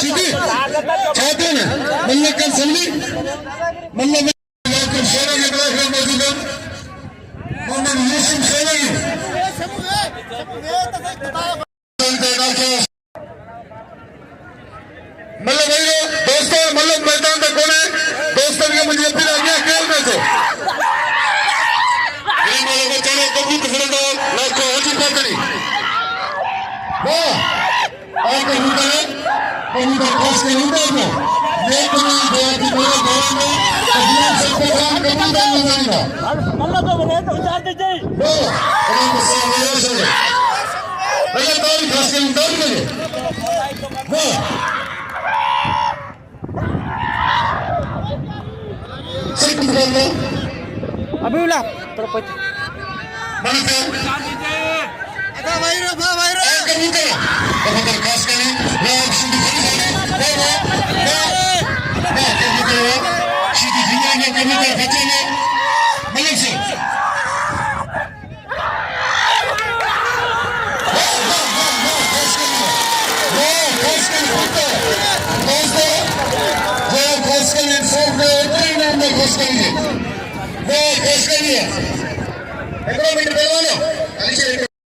सीधी चाहते हैं मतलब कल सलमी मतलब शेरा के खिलाफ मौजूद है मोहम्मद यूसुफ शेरी मतलब भाई दोस्तों मतलब मैदान तक कौन है दोस्तों के मुझे फिर आ गया खेल में से वाले बच्चे ने कभी पकड़ दो ना को होती पकड़ी वाह और कहीं तो खास के नहीं दो ये कोई बहुत ही बड़ा गांव में अगला सबको काम करना चाहिए अल्लाह को बने तो उतार दीजिए वाह अल्लाह को सलाम से भैया तारीख खास के उतार दीजिए वाह अभी उला प्रपंच mana tu? Ada viral. Kemudian, kemudian khas kali, yang sini kemudian, sini dia kemudian kacanya, Malaysia. Ekonomi di bawah,